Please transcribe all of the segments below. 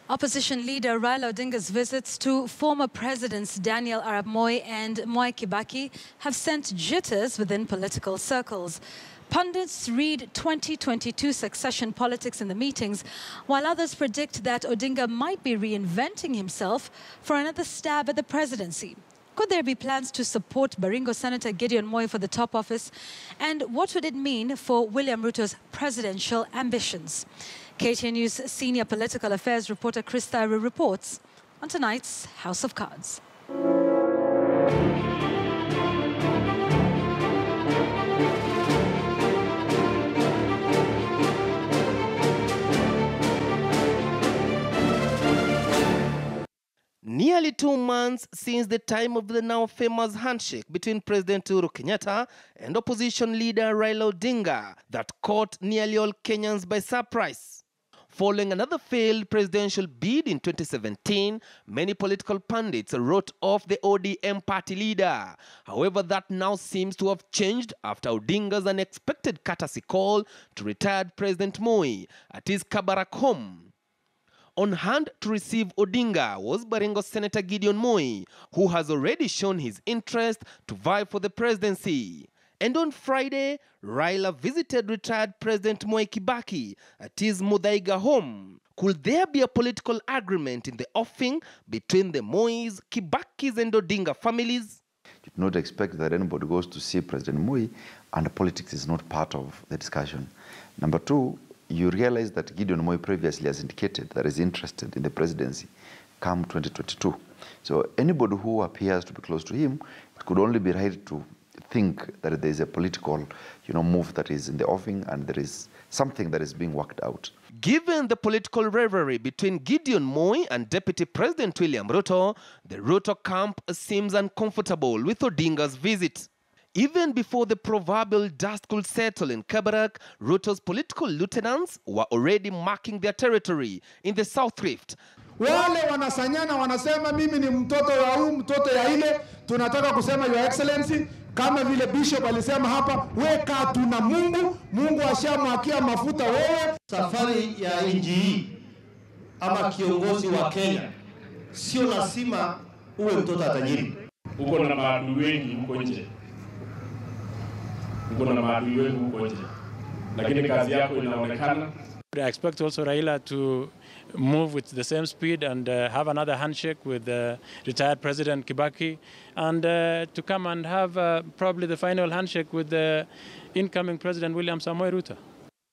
Opposition leader Raila Odinga's visits to former presidents Daniel Arap Mwai and Mwai Kibaki have sent jitters within political circles. Pundits read 2022 succession politics in the meetings, while others predict that Odinga might be reinventing himself for another stab at the presidency. Could there be plans to support Baringo Senator Gideon Moi for the top office? And what would it mean for William Ruto's presidential ambitions? KTN News senior political affairs reporter Chris Thyru reports on tonight's House of Cards. Nearly 2 months since the time of the now famous handshake between President Uhuru Kenyatta and opposition leader Raila Odinga that caught nearly all Kenyans by surprise. Following another failed presidential bid in 2017, many political pundits wrote off the ODM party leader. However, that now seems to have changed after Odinga's unexpected courtesy call to retired President Moi at his Kabarak home. On hand to receive Odinga was Baringo Senator Gideon Moi, who has already shown his interest to vie for the presidency. And on Friday, Raila visited retired President Mwai Kibaki at his Muthaiga home. Could there be a political agreement in the offing between the Mois, Kibakis and Odinga families? You do not expect that anybody goes to see President Moi and politics is not part of the discussion. Number two, you realize that Gideon Moi previously has indicated that he's interested in the presidency come 2022. So anybody who appears to be close to him, it could only be right to think that there is a political, move that is in the offing and there is something that is being worked out. Given the political rivalry between Gideon Moi and Deputy President William Ruto, the Ruto camp seems uncomfortable with Odinga's visit. Even before the proverbial dust could settle in Kabarak, Ruto's political lieutenants were already marking their territory in the South Rift. Wale wanasanyana wanasema mimi ni mtoto ya huu, mtoto ya ile, tunataka kusema Your Excellency, kama vile Bishop alisema hapa, weka tuna Mungu, Mungu ashamwakia mafuta wewe. Safari ya nchi hii ama kiongozi wa Kenya, sio lazima uwe mtoto tajiri. Uko na maadui wengi huko nje. I expect also Raila to move with the same speed and have another handshake with retired President Kibaki and to come and have probably the final handshake with the incoming President William Samoei Ruto.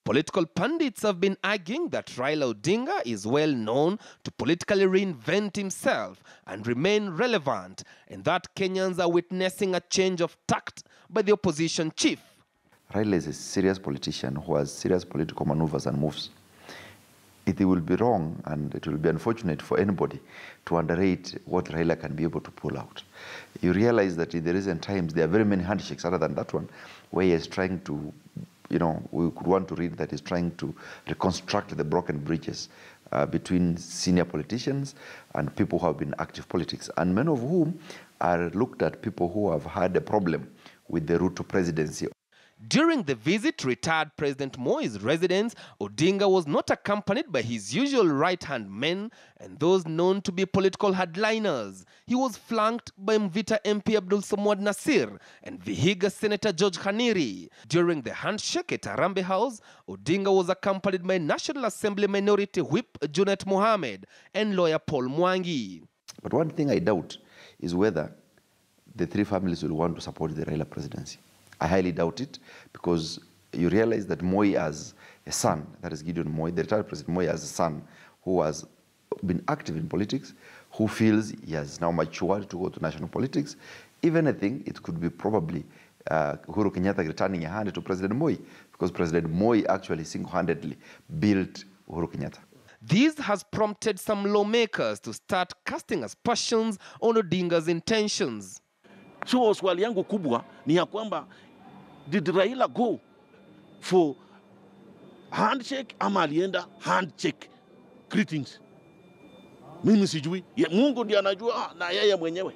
Political pundits have been arguing that Raila Odinga is well known to politically reinvent himself and remain relevant, and that Kenyans are witnessing a change of tact by the opposition chief. Raila is a serious politician who has serious political maneuvers and moves. It will be wrong and it will be unfortunate for anybody to underrate what Raila can be able to pull out. You realize that in the recent times there are very many handshakes other than that one where he is trying to, we could want to read that he's trying to reconstruct the broken bridges between senior politicians and people who have been active politics, and many of whom are looked at people who have had a problem with the Ruto presidency. During the visit, retired President Moi's residence, Odinga was not accompanied by his usual right-hand men and those known to be political hardliners. He was flanked by Mvita MP Abdul Samad Nasir and Vihiga Senator George Khaniri. During the handshake at Harambee House, Odinga was accompanied by National Assembly Minority Whip Junet Mohammed and lawyer Paul Mwangi. But one thing I doubt is whether the three families will want to support the Raila presidency. I highly doubt it, because you realize that Moi has a son, that is Gideon Moi, the retired President Moi has a son who has been active in politics, who feels he has now matured to go to national politics. Even I think it could be probably Uhuru Kenyatta returning a hand to President Moi, because President Moi actually single-handedly built Uhuru Kenyatta. This has prompted some lawmakers to start casting aspersions on Odinga's intentions. So swali yangu kubwa ni ya kwamba, did Raila go for handshake ama alienda handshake greetings? Mimi sijui. Mungu ndiye anajua na yeye mwenyewe.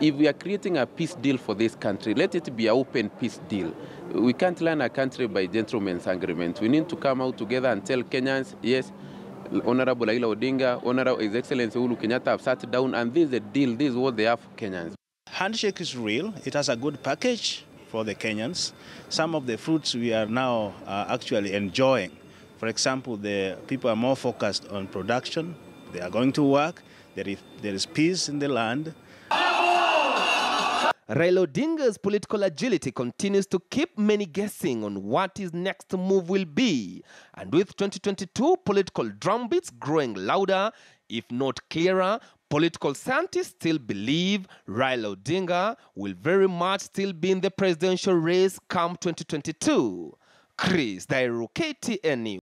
If we are creating a peace deal for this country, let it be an open peace deal. We can't run a country by gentleman's agreement. We need to come out together and tell Kenyans, yes, Honorable Raila Odinga, Honorable His Excellency Uhuru Kenyatta have sat down, and this is the deal. This is what they have for Kenyans. Handshake is real. It has a good package for the Kenyans. Some of the fruits we are now actually enjoying. For example, the people are more focused on production. They are going to work. There is peace in the land. Raila Odinga's political agility continues to keep many guessing on what his next move will be. And with 2022 political drumbeats growing louder, if not clearer, political scientists still believe Raila Odinga will very much still be in the presidential race come 2022. Chris Dairu, KTN News.